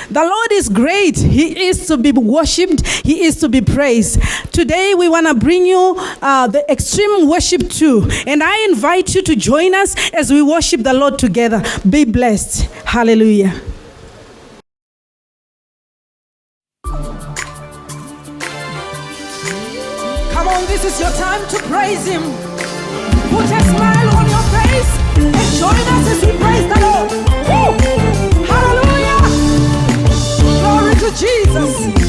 The Lord is great. He is to be worshipped. He is to be praised. Today we want to bring you the extreme worship too. And I invite you to join us as we worship the Lord together. Be blessed. Hallelujah. Come on, this is your time to praise Him. Put a smile on your face and join us as we praise the Lord. Woo! Hallelujah! Glory to Jesus.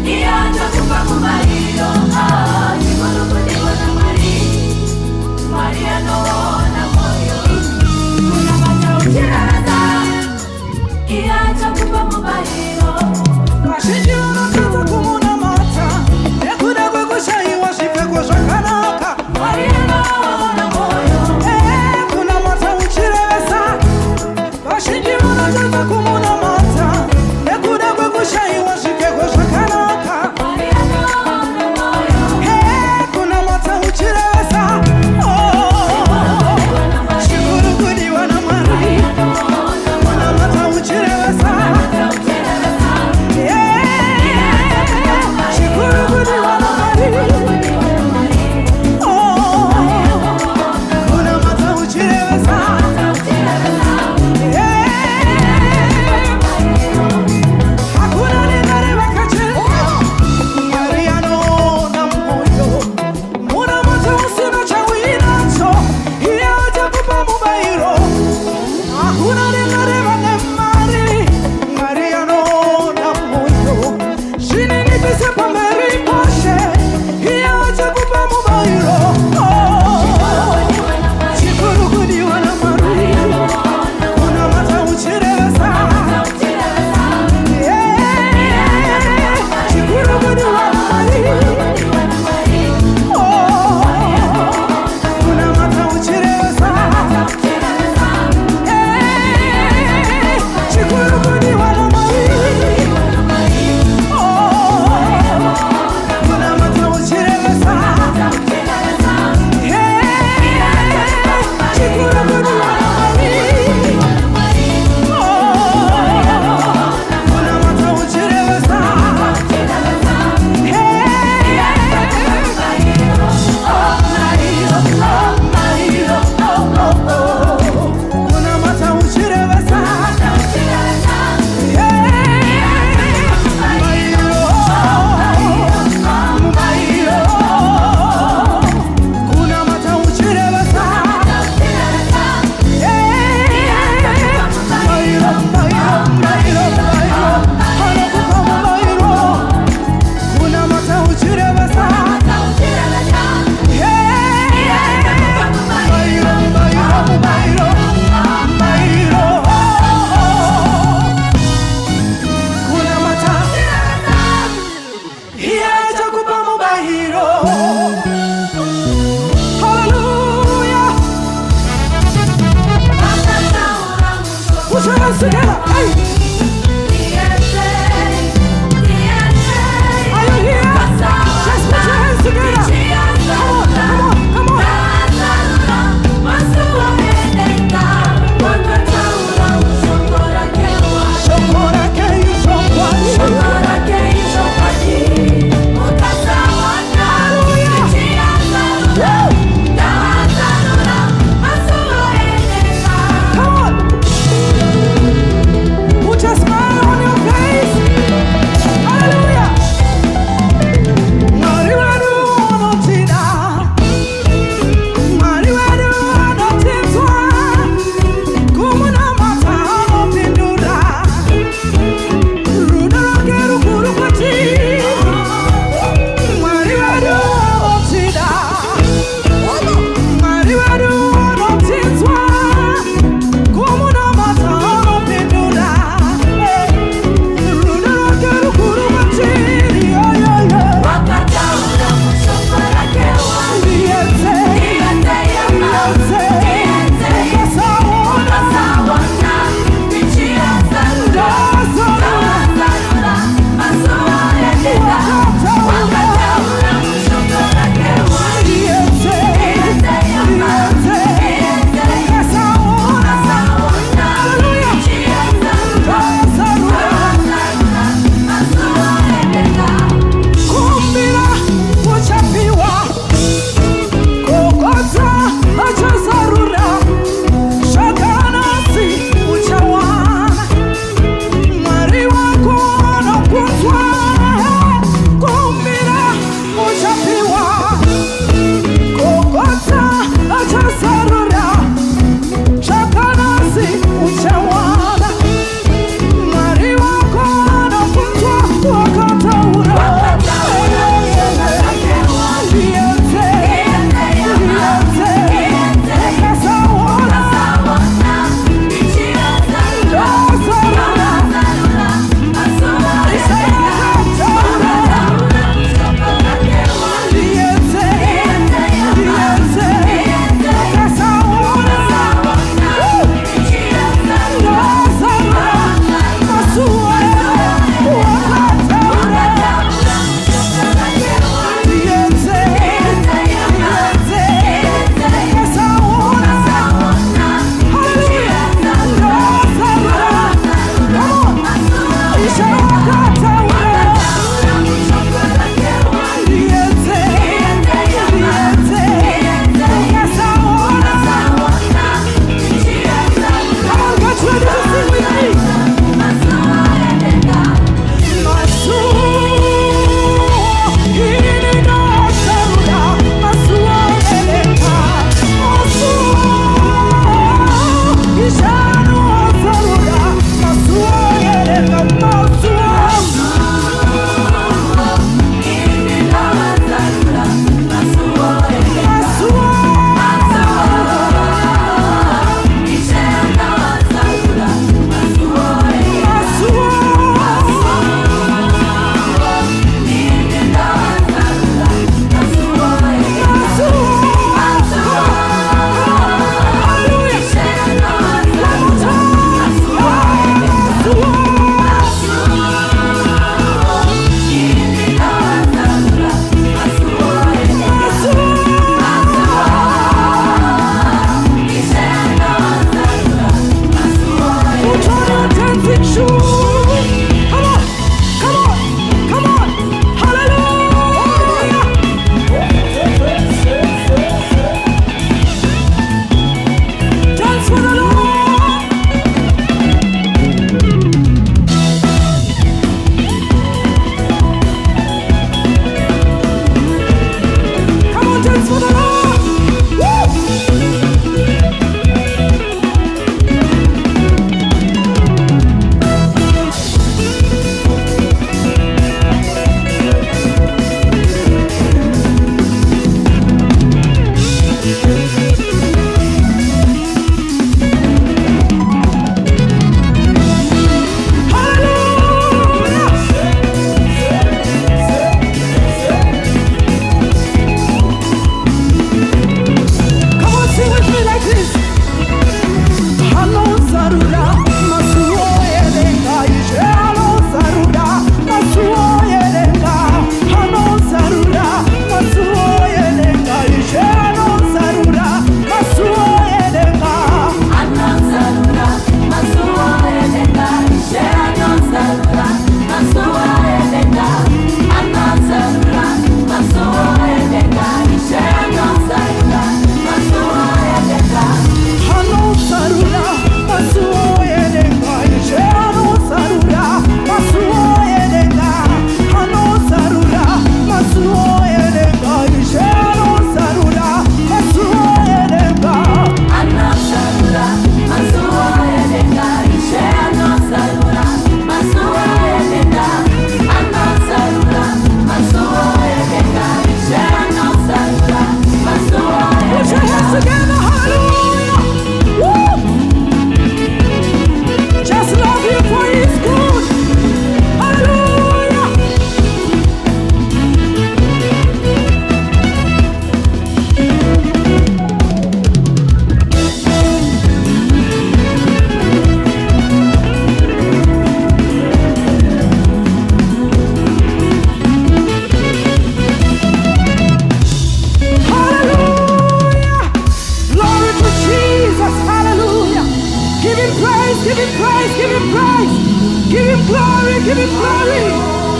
Ia, Jehovah,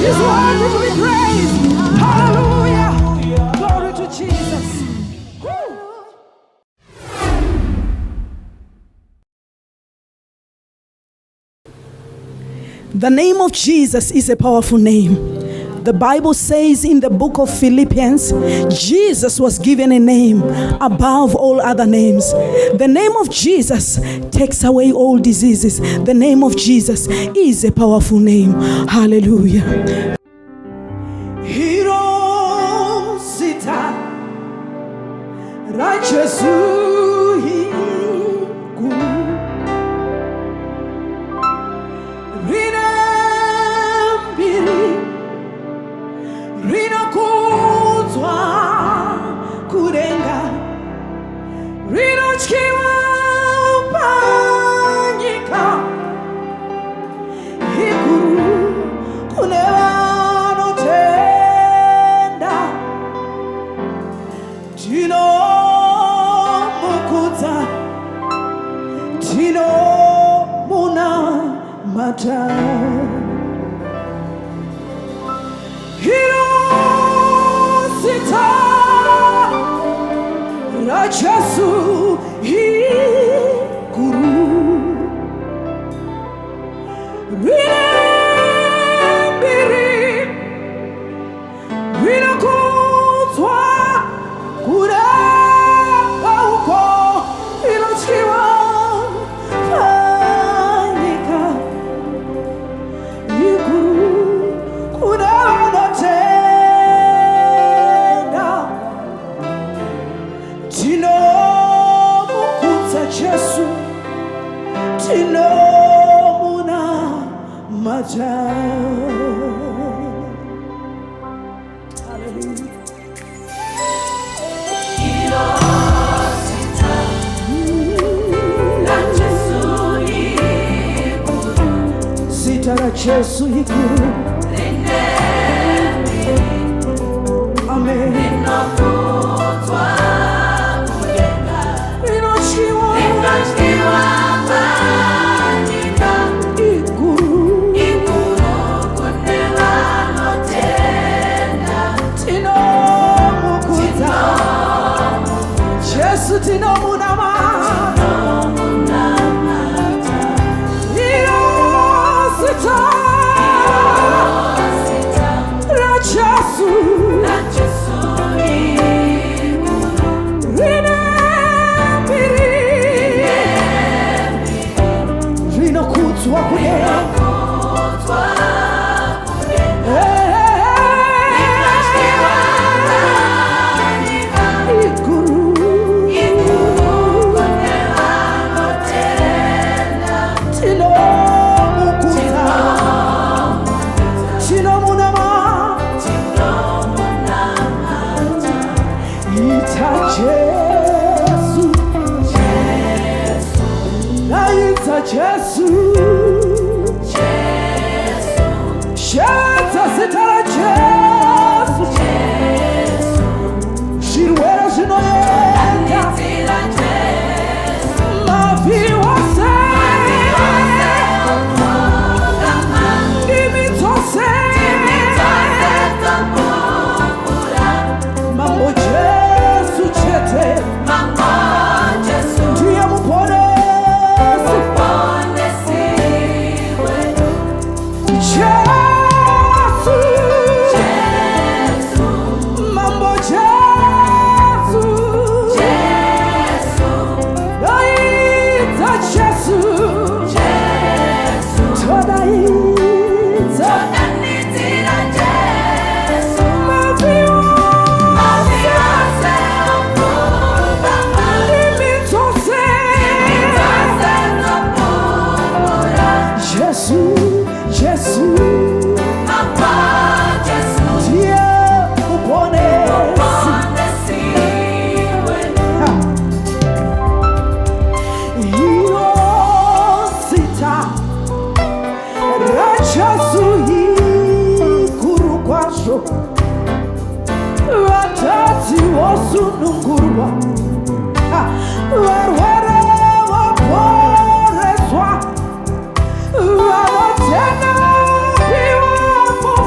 He's worthy to be praised. Hallelujah. Glory to Jesus. Woo. The name of Jesus is a powerful name. The Bible says in the book of Philippians, Jesus was given a name above all other names. The name of Jesus takes away all diseases. The name of Jesus is a powerful name. Hallelujah. Hero sita righteous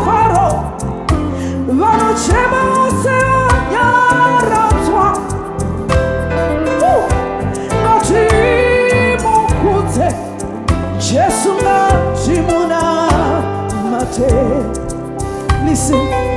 Far Listen.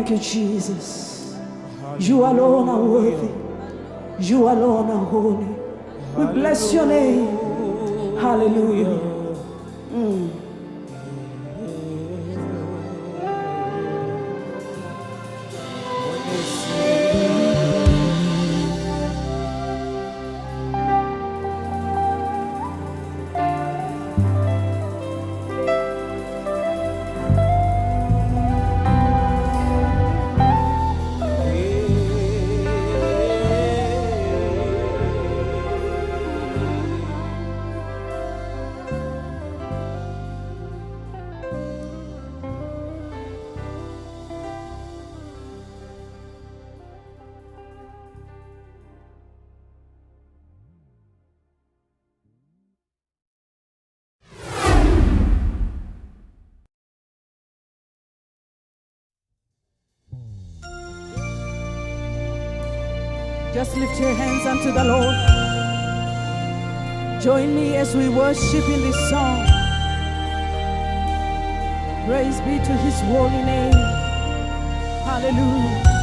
Thank you, Jesus. You alone are worthy. You alone are holy. We bless your name. Hallelujah. Just lift your hands unto the Lord. Join me as we worship in this song. Praise be to his holy name. Hallelujah.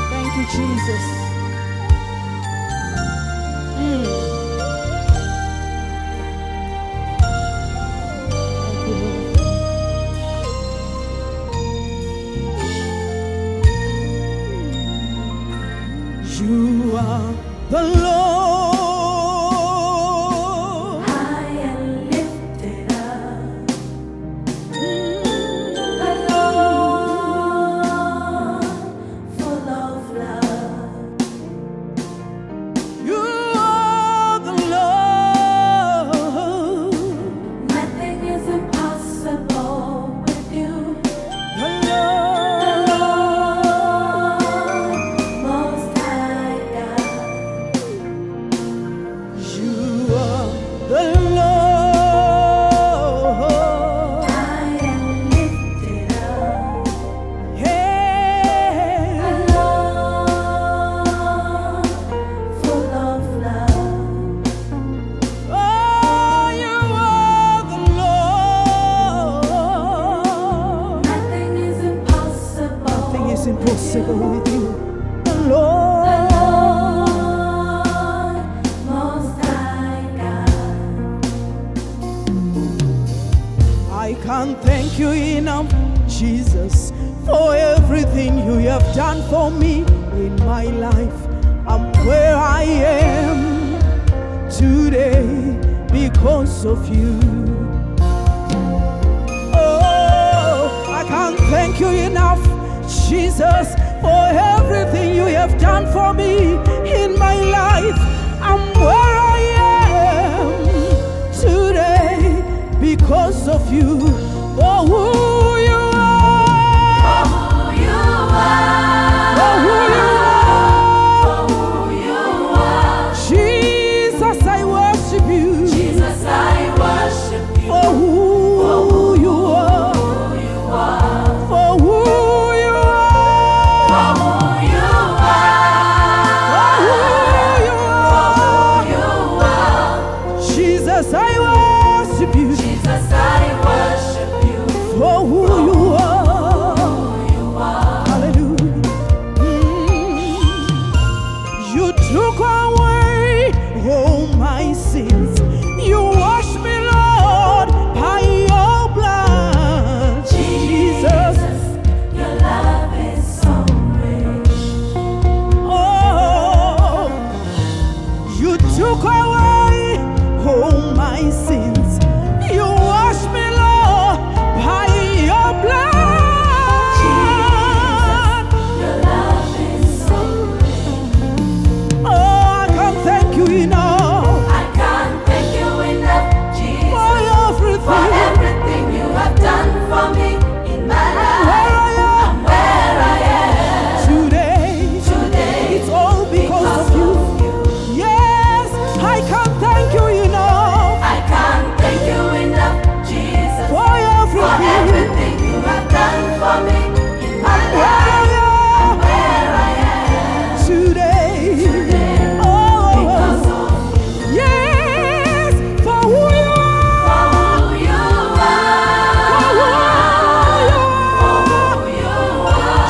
Thank you, Jesus. Thank you, Lord. You are the Lord. High and lifted up. The Lord, full of love. You are the Lord. Nothing is impossible with you. The Lord. Most high God. You are the Lord. High and lifted up. Hey. The Lord, full of love. Oh, you are the Lord. Nothing is impossible. Nothing is impossible with you. The The Lord. Lord, most high God. I can't thank you enough, Jesus, for everything you have done for me in my life. I'm where I am today because of you. Oh, I can't thank you enough, Jesus, for everything you have done for me in my life. I'm where I am today because of you. For who you are, Who you for who you are. who you are. Jesus, I worship you. Jesus, I worship you. For who you are, Who you are. for who you are, Who you for who you are. you are. Jesus, I worship you. Jesus, I worship you. For who you are. Who you are. Hallelujah. You took away all my sins. You washed me, Lord, by your blood. Jesus, Your love is so rich. oh, you took away all my sins. You washed me, Lord, by your blood. Your love is so rich. Oh, I can't thank you enough I can't thank you enough, Jesus, for for everything. everything you have done for me in my Where life. I am Where I am today, today, it's all because of you. you. Yes, I can't thank you enough I can't thank you enough, Jesus, for for everything. everything you have done for me in my Where life. I am Where I am today, because oh, of yes, for who you are, who you for who are. you are. Who you are.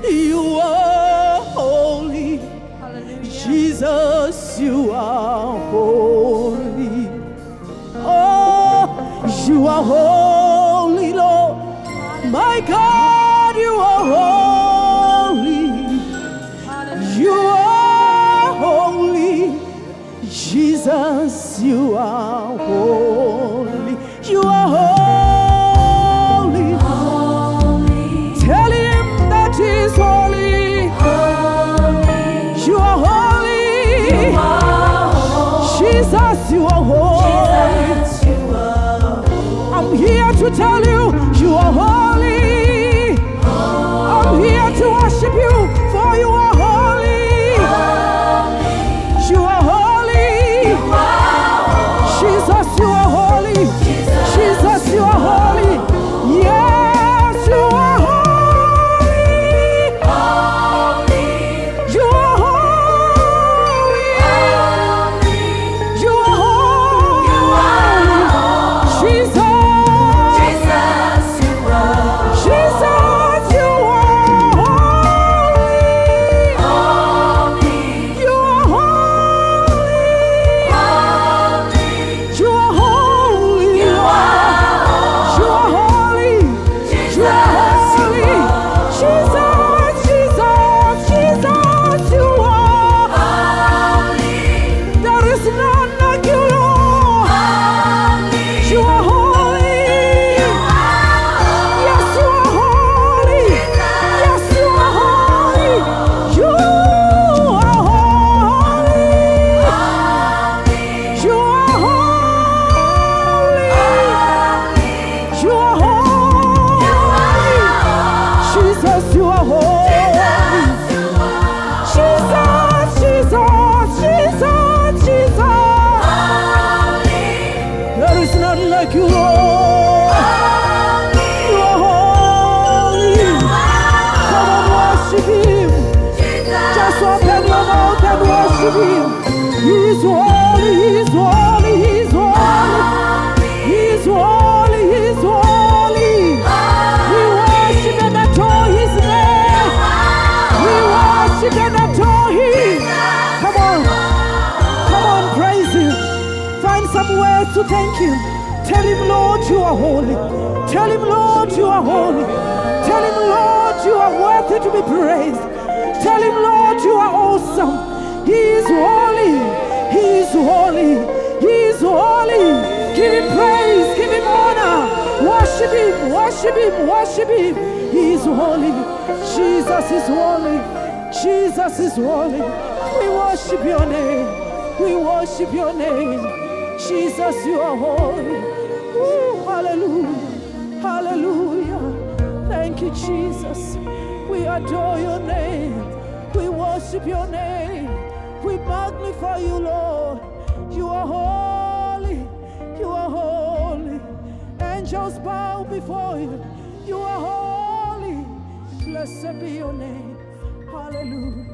You are holy. Jesus, you are holy. Oh, you are holy, Lord. My God, you are holy. You are holy. Jesus, you are holy. You are holy. Tell him that he's holy. You are holy. Jesus, you are holy. I'm here to tell you, you are holy. I'm here to worship you, for you are holy. You are holy. Jesus, you are holy. Jesus, you are holy. Yes, you are holy. You are holy. You are holy. Jesus. Jesus, you are holy. You are holy. You are holy. You are holy. You are holy. Jesus, Jesus, Jesus, you are holy. There is none like you, Lord. You are holy. Yes, you are holy. Yes, you are holy. You are holy. You are holy. You are holy. Jesus, you are holy. Jesus, Jesus, Jesus, Jesus. There is none like you, Lord. You are holy. Come on, worship him. Just open your mouth and worship him. He's holy, he's holy, he's holy. He's holy, he's holy. We worship and adore his name. We worship and adore him. Come on, praise him. Find some words to thank him. Tell him, Lord, you are holy. Tell him, Lord, you are holy. Tell him, Lord, you are worthy to be praised. Tell him, Lord, you are awesome. He is holy. He is holy. He is holy. Give him praise. Give him honor. Worship him. Worship him. Worship him. He is holy. Jesus is holy. Jesus is holy. We worship your name. We worship your name. Jesus, you are holy. Ooh, hallelujah. Hallelujah. Thank you, Jesus. We adore your name. We worship your name. We magnify you, Lord. You are holy. You are holy. Angels bow before you. You are holy. Blessed be your name. Hallelujah.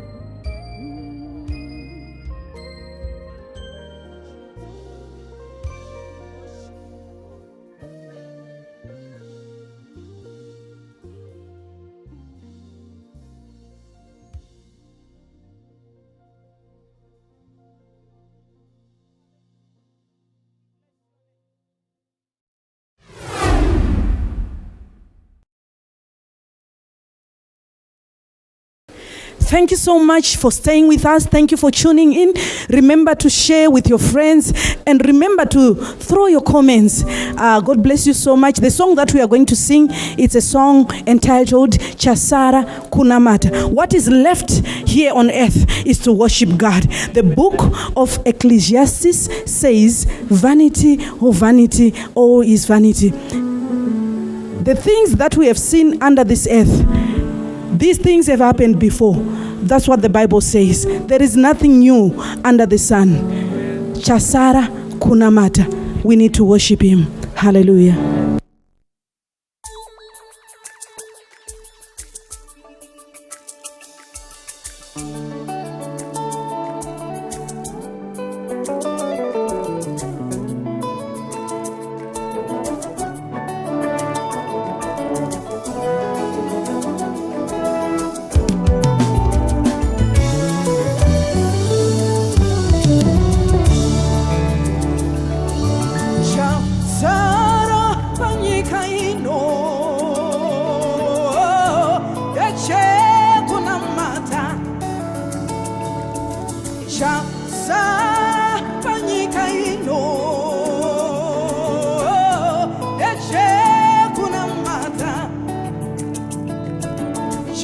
Thank you so much for staying with us. Thank you for tuning in. Remember to share with your friends and remember to throw your comments. God bless you so much. The song that we are going to sing, it's a song entitled Chasara Kunamata. What is left here on earth is to worship God. The book of Ecclesiastes says, vanity, vanity, all is vanity. The things that we have seen under this earth, these things have happened before. That's what the Bible says. There is nothing new under the sun. Chasara Kunamata. We need to worship him. Hallelujah.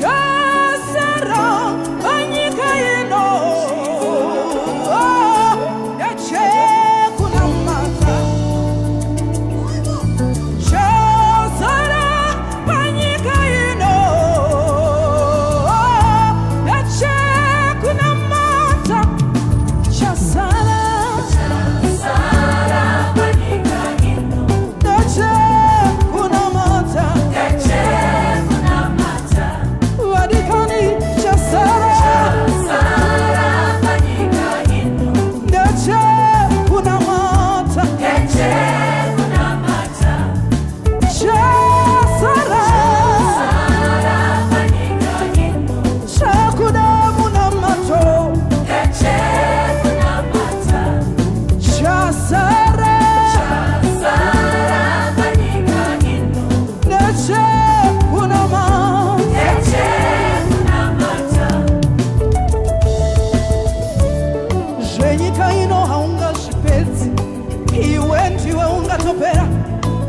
Chasara Kunamata.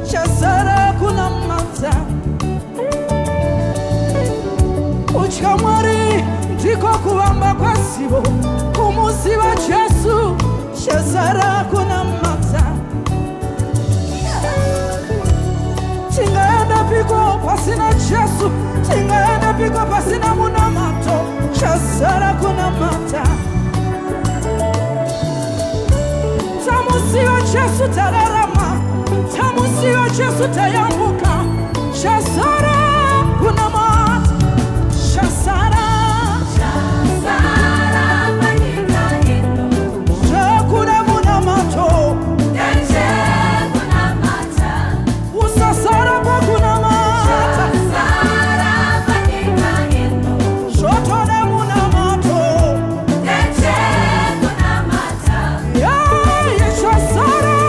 Chasara Kunamata. Uchamwari ndiko kuamba kwa sibo kumusi wa Jesu. Chasara Kunamata. Tingaenda piko pasina Jesu, tingaenda piko pasina munamato. Chasara Kunamata. Tamusi wa Jesu tararama, tamusi wa Jesu tayamuka. Chasara Kunamata. Chasara Manika ino. Chakuna munamato. Usasara kwa kunamata. Chasara Manika ino. Shotone munamato. Chasara